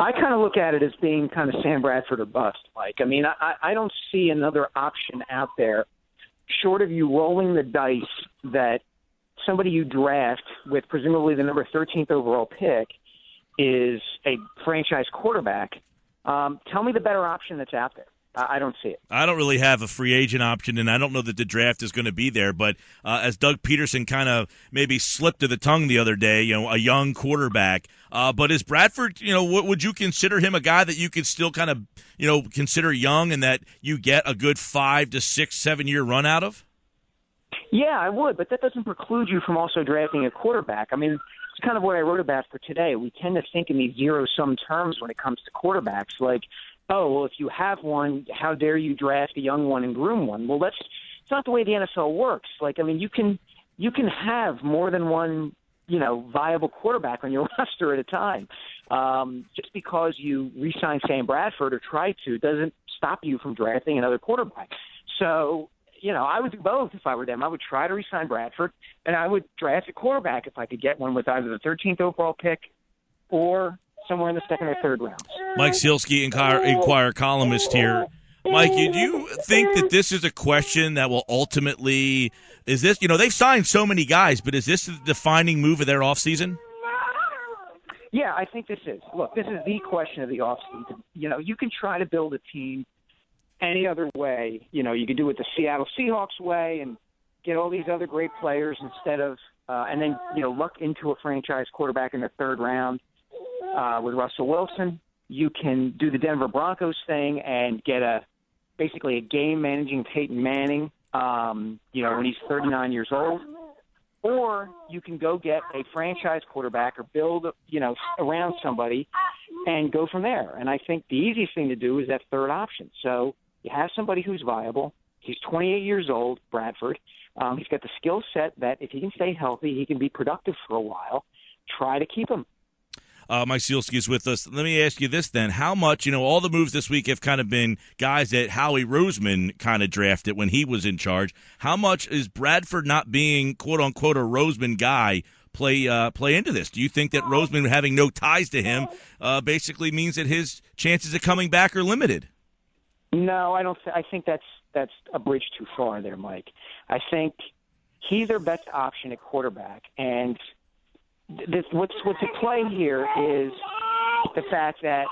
I kind of look at it as being kind of Sam Bradford or bust, Mike. I mean, I don't see another option out there short of you rolling the dice that somebody you draft with presumably the number 13th overall pick is a franchise quarterback. Tell me the better option that's out there. I don't see it. I don't really have a free agent option, and I don't know that the draft is going to be there. But as Doug Peterson kind of maybe slipped to the tongue the other day, a young quarterback. But is Bradford, would you consider him a guy that you could still kind of, consider young and that you get a good 5 to 6, 7 year run out of? Yeah, I would, but that doesn't preclude you from also drafting a quarterback. I mean, it's kind of what I wrote about for today. We tend to think in these zero-sum terms when it comes to quarterbacks, like, oh, well, if you have one, how dare you draft a young one and groom one? Well, it's not the way the NFL works. Like, I mean, you can have more than one, viable quarterback on your roster at a time. Just because you re-sign Sam Bradford or try to doesn't stop you from drafting another quarterback. So, I would do both if I were them. I would try to re-sign Bradford, and I would draft a quarterback if I could get one with either the 13th overall pick or somewhere in the second or third round. Mike Sielski, Inquirer columnist here. Mike, do you think that this is a question that will ultimately – is this – they've signed so many guys, but is this the defining move of their offseason? Yeah, I think this is. Look, this is the question of the offseason. You can try to build a team any other way. You can do it the Seattle Seahawks way and get all these other great players instead of and then, luck into a franchise quarterback in the third round. With Russell Wilson, you can do the Denver Broncos thing and get basically a game-managing Peyton Manning, when he's 39 years old. Or you can go get a franchise quarterback or build, around somebody and go from there. And I think the easiest thing to do is that third option. So you have somebody who's viable. He's 28 years old, Bradford. He's got the skill set that if he can stay healthy, he can be productive for a while. Try to keep him. Mike Sielski is with us. Let me ask you this then. How much, all the moves this week have kind of been guys that Howie Roseman kind of drafted when he was in charge. How much is Bradford not being, quote-unquote, a Roseman guy play into this? Do you think that Roseman having no ties to him basically means that his chances of coming back are limited? No, I don't. I think that's a bridge too far there, Mike. I think he's their best option at quarterback, and what's at play here is the fact that,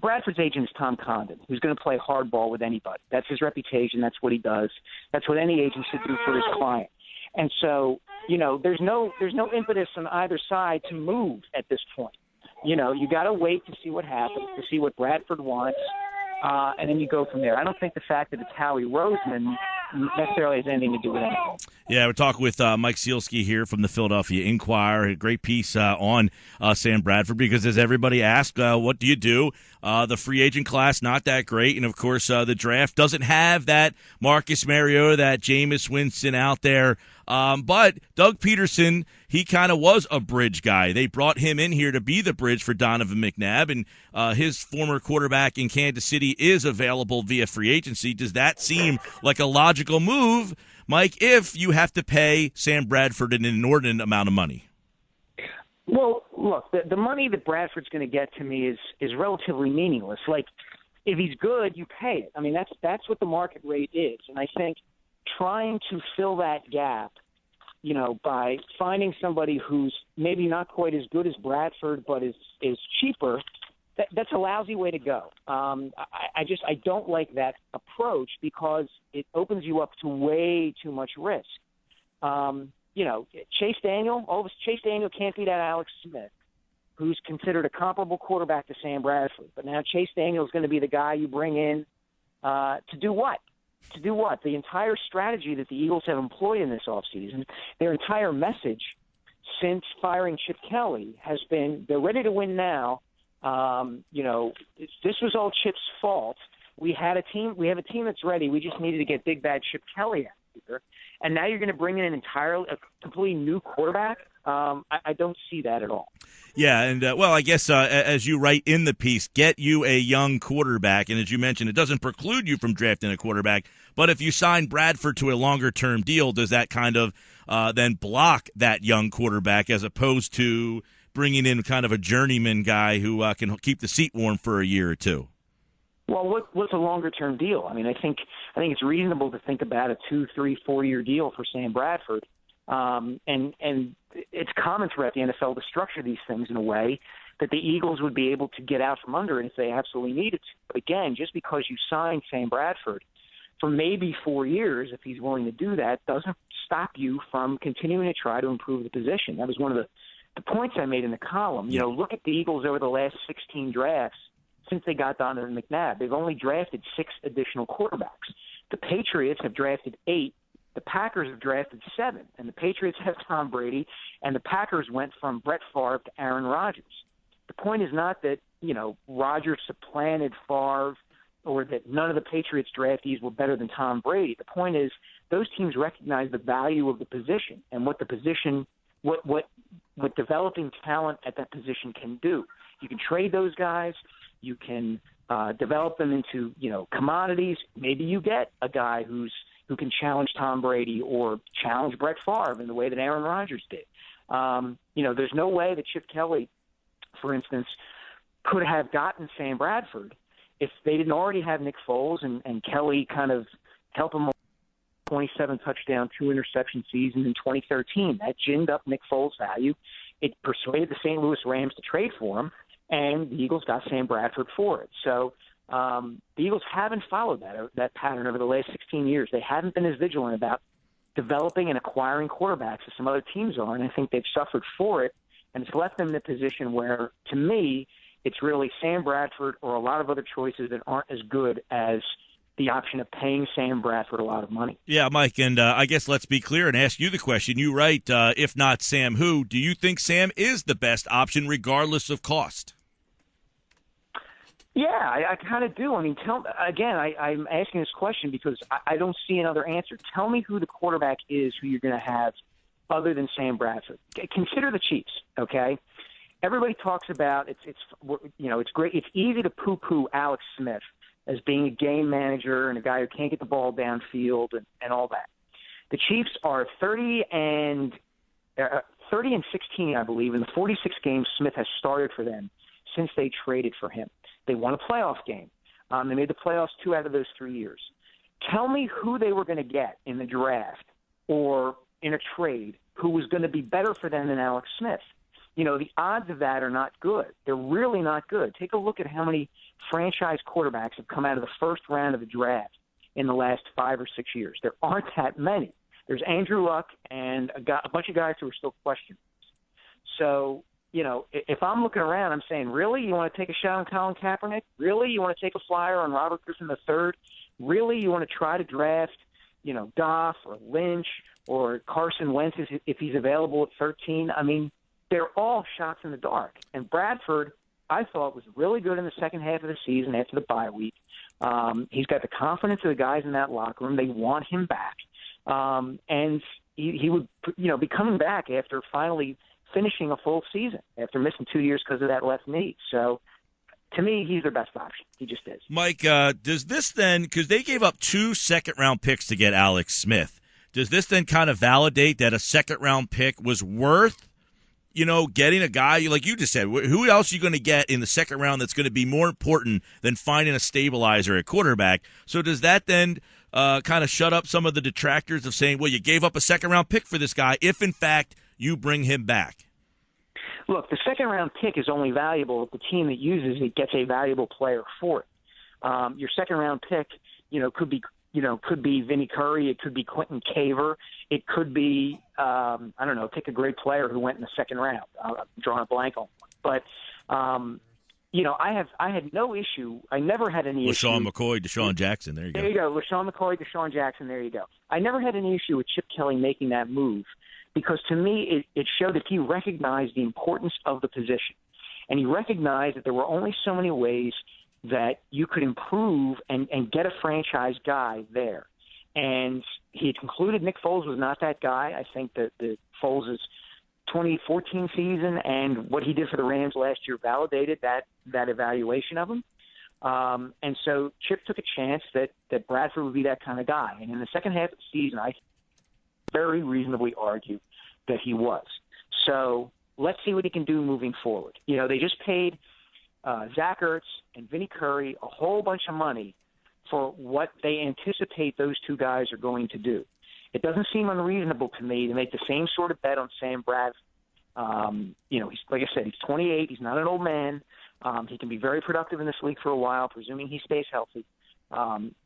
Bradford's agent is Tom Condon, who's going to play hardball with anybody. That's his reputation. That's what he does. That's what any agent should do for his client. And so, there's no impetus on either side to move at this point. You got to wait to see what happens, to see what Bradford wants, and then you go from there. I don't think the fact that it's Howie Roseman necessarily has anything to do with anything. Yeah, we're talking with Mike Sielski here from the Philadelphia Inquirer. A great piece on Sam Bradford because, as everybody asked, what do you do? The free agent class, not that great. And, of course, the draft doesn't have that Marcus Mariota, that Jameis Winston out there. But Doug Peterson, he kind of was a bridge guy. They brought him in here to be the bridge for Donovan McNabb, and his former quarterback in Kansas City is available via free agency. Does that seem like a logical move, Mike, if you have to pay Sam Bradford an inordinate amount of money? Well, look, the money that Bradford's going to get to me is relatively meaningless. Like, if he's good, you pay it. I mean, that's what the market rate is. And I think trying to fill that gap, by finding somebody who's maybe not quite as good as Bradford but is cheaper, that's a lousy way to go. I don't like that approach because it opens you up to way too much risk. Chase Daniel can't be that Alex Smith, who's considered a comparable quarterback to Sam Bradford. But now Chase Daniel is going to be the guy you bring in to do what? To do what? The entire strategy that the Eagles have employed in this offseason, their entire message since firing Chip Kelly has been they're ready to win now. This was all Chip's fault. We have a team that's ready. We just needed to get big bad Chip Kelly out here. And now you're going to bring in a completely new quarterback. I don't see that at all. Yeah, and, I guess as you write in the piece, get you a young quarterback. And as you mentioned, it doesn't preclude you from drafting a quarterback. But if you sign Bradford to a longer-term deal, does that kind of then block that young quarterback as opposed to bringing in kind of a journeyman guy who can keep the seat warm for a year or two? Well, what's a longer-term deal? I mean, I think it's reasonable to think about a 2, 3, 4-year deal for Sam Bradford. And it's common throughout the NFL to structure these things in a way that the Eagles would be able to get out from under it if they absolutely needed to. But again, just because you sign Sam Bradford for maybe 4 years, if he's willing to do that, doesn't stop you from continuing to try to improve the position. That was one of the points I made in the column. You know, look at the Eagles over the last 16 drafts since they got Donovan McNabb. They've only drafted 6 additional quarterbacks. The Patriots have drafted 8. The Packers have drafted 7. And the Patriots have Tom Brady, and the Packers went from Brett Favre to Aaron Rodgers. The point is not that, you know, Rodgers supplanted Favre or that none of the Patriots draftees were better than Tom Brady. The point is those teams recognize the value of the position and what the position, what developing talent at that position can do. You can trade those guys. You can develop them into, you know, commodities. Maybe you get a guy who can challenge Tom Brady or challenge Brett Favre in the way that Aaron Rodgers did. You know, there's no way that Chip Kelly, for instance, could have gotten Sam Bradford if they didn't already have Nick Foles and Kelly kind of help him 27 touchdown, 2 interception season in 2013. That ginned up Nick Foles' value. It persuaded the St. Louis Rams to trade for him, and the Eagles got Sam Bradford for it. So the Eagles haven't followed that pattern over the last 16 years. They haven't been as vigilant about developing and acquiring quarterbacks as some other teams are, and I think they've suffered for it, and it's left them in a position where, to me, it's really Sam Bradford or a lot of other choices that aren't as good as the option of paying Sam Bradford a lot of money. Yeah, Mike, and I guess let's be clear and ask you the question. You write, if not Sam, who? Do you think Sam is the best option regardless of cost? Yeah, I kind of do. I mean, I'm asking this question because I don't see another answer. Tell me who the quarterback is who you're going to have other than Sam Bradford. Consider the Chiefs, okay? Everybody talks about it's great. It's easy to poo-poo Alex Smith as being a game manager and a guy who can't get the ball downfield and all that. The Chiefs are 30 and 16, I believe, in the 46 games Smith has started for them since they traded for him. They won a playoff game. They made the playoffs 2 out of those 3 years. Tell me who they were going to get in the draft or in a trade who was going to be better for them than Alex Smith. You know, the odds of that are not good. They're really not good. Take a look at how many franchise quarterbacks have come out of the first round of the draft in the last 5 or 6 years. There aren't that many. There's Andrew Luck and a bunch of guys who are still questioned. So, you know, if I'm looking around, I'm saying, really? You want to take a shot on Colin Kaepernick? Really? You want to take a flyer on Robert Griffin III? Really? You want to try to draft, you know, Goff or Lynch or Carson Wentz if he's available at 13? I mean, they're all shots in the dark. And Bradford, I thought, was really good in the second half of the season after the bye week. He's got the confidence of the guys in that locker room. They want him back. And he would, you know, be coming back after finally finishing a full season after missing 2 years because of that left knee. So, to me, he's their best option. He just is. Mike, does this then, because they gave up 2 second-round picks to get Alex Smith, does this then kind of validate that a second-round pick was worth, you know, getting a guy, like you just said, who else are you going to get in the second round that's going to be more important than finding a stabilizer at quarterback? So does that then kind of shut up some of the detractors of saying, well, you gave up a second-round pick for this guy if, in fact, you bring him back? Look, the second-round pick is only valuable if the team that uses it gets a valuable player for it. Your second-round pick, you know, could be Vinny Curry. It could be Quentin Caver. It could be, I don't know, pick a great player who went in the second round. I'm drawing a blank on one. But, you know, I had no issue. I never had any issue. LaShawn McCoy, Deshaun Jackson. There you go. There you go. LaShawn McCoy, Deshaun Jackson. There you go. I never had any issue with Chip Kelly making that move because, to me, it showed that he recognized the importance of the position. And he recognized that there were only so many ways that you could improve and get a franchise guy there. And he had concluded Nick Foles was not that guy. I think that Foles' 2014 season and what he did for the Rams last year validated that evaluation of him. And so Chip took a chance that Bradford would be that kind of guy. And in the second half of the season, I very reasonably argue that he was. So, let's see what he can do moving forward. You know, they just paid Zach Ertz and Vinny Curry a whole bunch of money for what they anticipate those two guys are going to do. It doesn't seem unreasonable to me to make the same sort of bet on Sam Bradford. You know, he's, like I said, he's 28. He's not an old man. He can be very productive in this league for a while, presuming he stays healthy.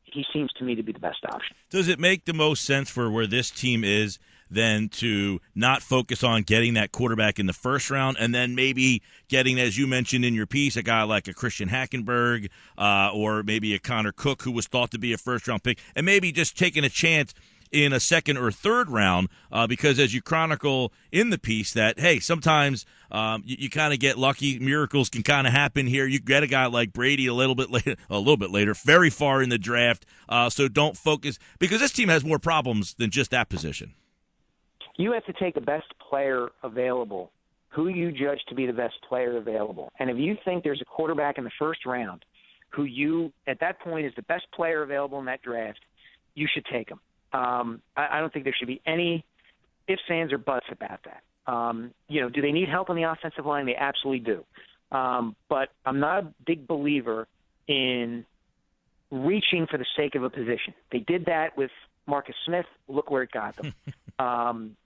He seems to me to be the best option. Does it make the most sense for where this team is then to not focus on getting that quarterback in the first round and then maybe getting, as you mentioned in your piece, a guy like a Christian Hackenberg or maybe a Connor Cook who was thought to be a first-round pick, and maybe just taking a chance in a second or third round because as you chronicle in the piece that, hey, sometimes you kind of get lucky. Miracles can kind of happen here. You get a guy like Brady a little bit later, very far in the draft. So don't focus because this team has more problems than just that position. You have to take the best player available, who you judge to be the best player available. And if you think there's a quarterback in the first round who you, at that point, is the best player available in that draft, you should take him. I don't think there should be any ifs, ands, or buts about that. You know, do they need help on the offensive line? They absolutely do. But I'm not a big believer in reaching for the sake of a position. They did that with Marcus Smith. Look where it got them.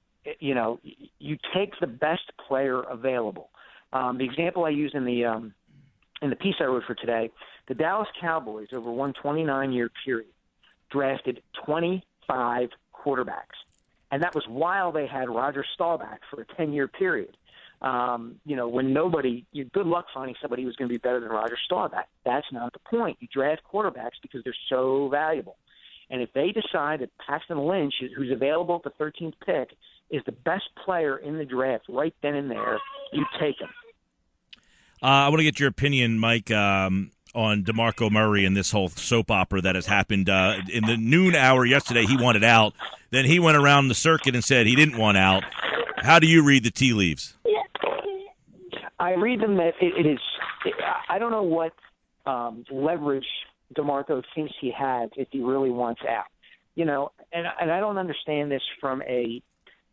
You know, you take the best player available. The example I used in the piece I wrote for today, the Dallas Cowboys over one 29-year period drafted 25 quarterbacks. And that was while they had Roger Staubach for a 10-year period. You know, when good luck finding somebody who's going to be better than Roger Staubach. That's not the point. You draft quarterbacks because they're so valuable. And if they decide that Paxton Lynch, who's available at the 13th pick, is the best player in the draft right then and there, you take him. I want to get your opinion, Mike, on DeMarco Murray and this whole soap opera that has happened. In the noon hour yesterday, he wanted out. Then he went around the circuit and said he didn't want out. How do you read the tea leaves? I read them that it is – I don't know what leverage DeMarco thinks he has if he really wants out. You know, and I don't understand this from a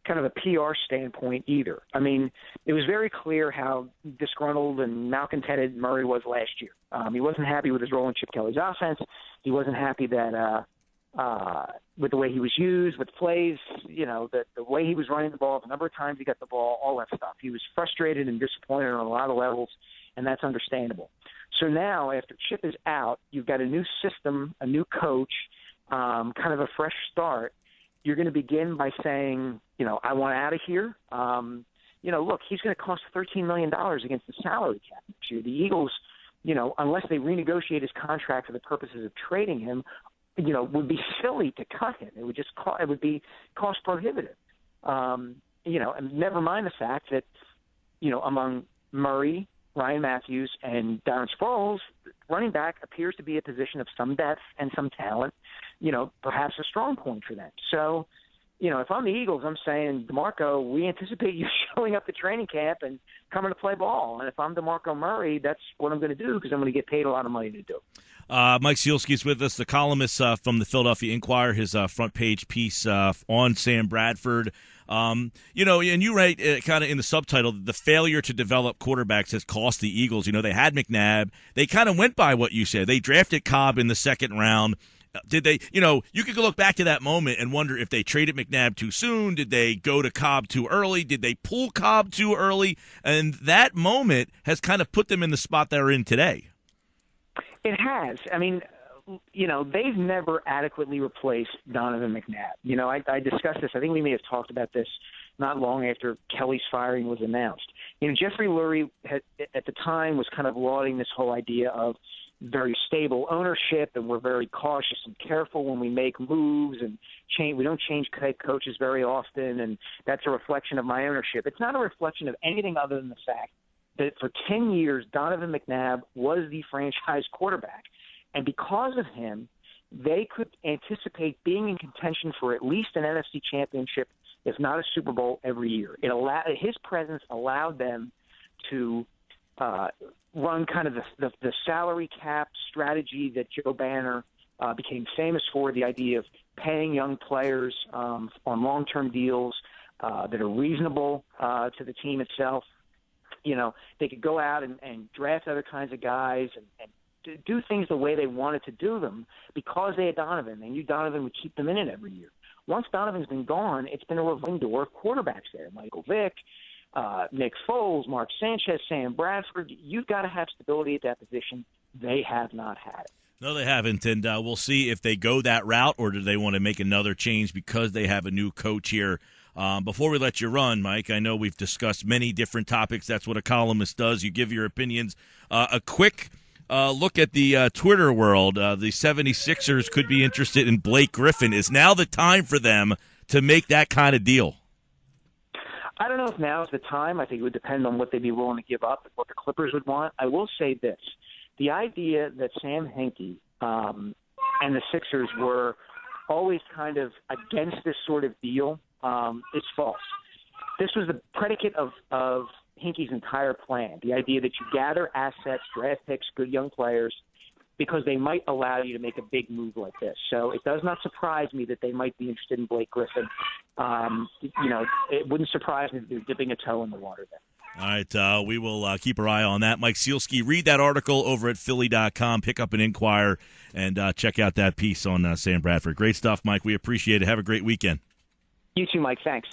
kind of a PR standpoint either. I mean, it was very clear how disgruntled and malcontented Murray was last year. He wasn't happy with his role in Chip Kelly's offense. He wasn't happy that with the way he was used, with plays, you know, the way he was running the ball, the number of times he got the ball, all that stuff. He was frustrated and disappointed on a lot of levels, and that's understandable. So now, after Chip is out, you've got a new system, a new coach, kind of a fresh start. You're going to begin by saying, you know, I want out of here. You know, look, he's going to cost $13 million against the salary cap next year. The Eagles, you know, unless they renegotiate his contract for the purposes of trading him, you know, would be silly to cut him. It would just it would be cost prohibitive. You know, and never mind the fact that, you know, among Murray, Ryan Matthews, and Darren Sproles, running back appears to be a position of some depth and some talent, you know, perhaps a strong point for them. So, you know, if I'm the Eagles, I'm saying, DeMarco, we anticipate you showing up to training camp and coming to play ball. And if I'm DeMarco Murray, that's what I'm going to do because I'm going to get paid a lot of money to do. Mike Sielski is with us, the columnist from the Philadelphia Inquirer, his front page piece on Sam Bradford. You know, and you write kind of in the subtitle, the failure to develop quarterbacks has cost the Eagles. You know, they had McNabb. They kind of went by what you said. They drafted Cobb in the second round. Did they, you know, you could look back to that moment and wonder if they traded McNabb too soon. Did they go to Cobb too early? Did they pull Cobb too early? And that moment has kind of put them in the spot they're in today. It has. I mean, you know, they've never adequately replaced Donovan McNabb. You know, I discussed this. I think we may have talked about this not long after Kelly's firing was announced. You know, Jeffrey Lurie at the time was kind of lauding this whole idea of very stable ownership, and we're very cautious and careful when we make moves and change. We don't change head coaches very often, and that's a reflection of my ownership. It's not a reflection of anything other than the fact that for 10 years, Donovan McNabb was the franchise quarterback. And because of him, they could anticipate being in contention for at least an NFC championship, if not a Super Bowl, every year. His presence allowed them to run kind of the salary cap strategy that Joe Banner became famous for, the idea of paying young players on long-term deals that are reasonable to the team itself. They could go out and draft other kinds of guys and do things the way they wanted to do them because they had Donovan. They knew Donovan would keep them in it every year. Once Donovan's been gone, it's been a revolving door of quarterbacks there. Michael Vick, Nick Foles, Mark Sanchez, Sam Bradford. You've got to have stability at that position. They have not had it. No, they haven't, and we'll see if they go that route or do they want to make another change because they have a new coach here. Before we let you run, Mike, I know we've discussed many different topics. That's what a columnist does. You give your opinions. A quick look at the Twitter world. The 76ers could be interested in Blake Griffin. Is now the time for them to make that kind of deal? I don't know if now is the time. I think it would depend on what they'd be willing to give up, what the Clippers would want. I will say this. The idea that Sam Hinkie and the Sixers were always kind of against this sort of deal is false. This was the predicate of Hinkie's entire plan, the idea that you gather assets, draft picks, good young players, because they might allow you to make a big move like this. So it does not surprise me that they might be interested in Blake Griffin. It wouldn't surprise me if they're dipping a toe in the water there. All right, we will keep our eye on that. Mike Sielski, read that article over at Philly.com. Pick up an Inquirer and check out that piece on Sam Bradford. Great stuff, Mike. We appreciate it. Have a great weekend. You too, Mike. Thanks.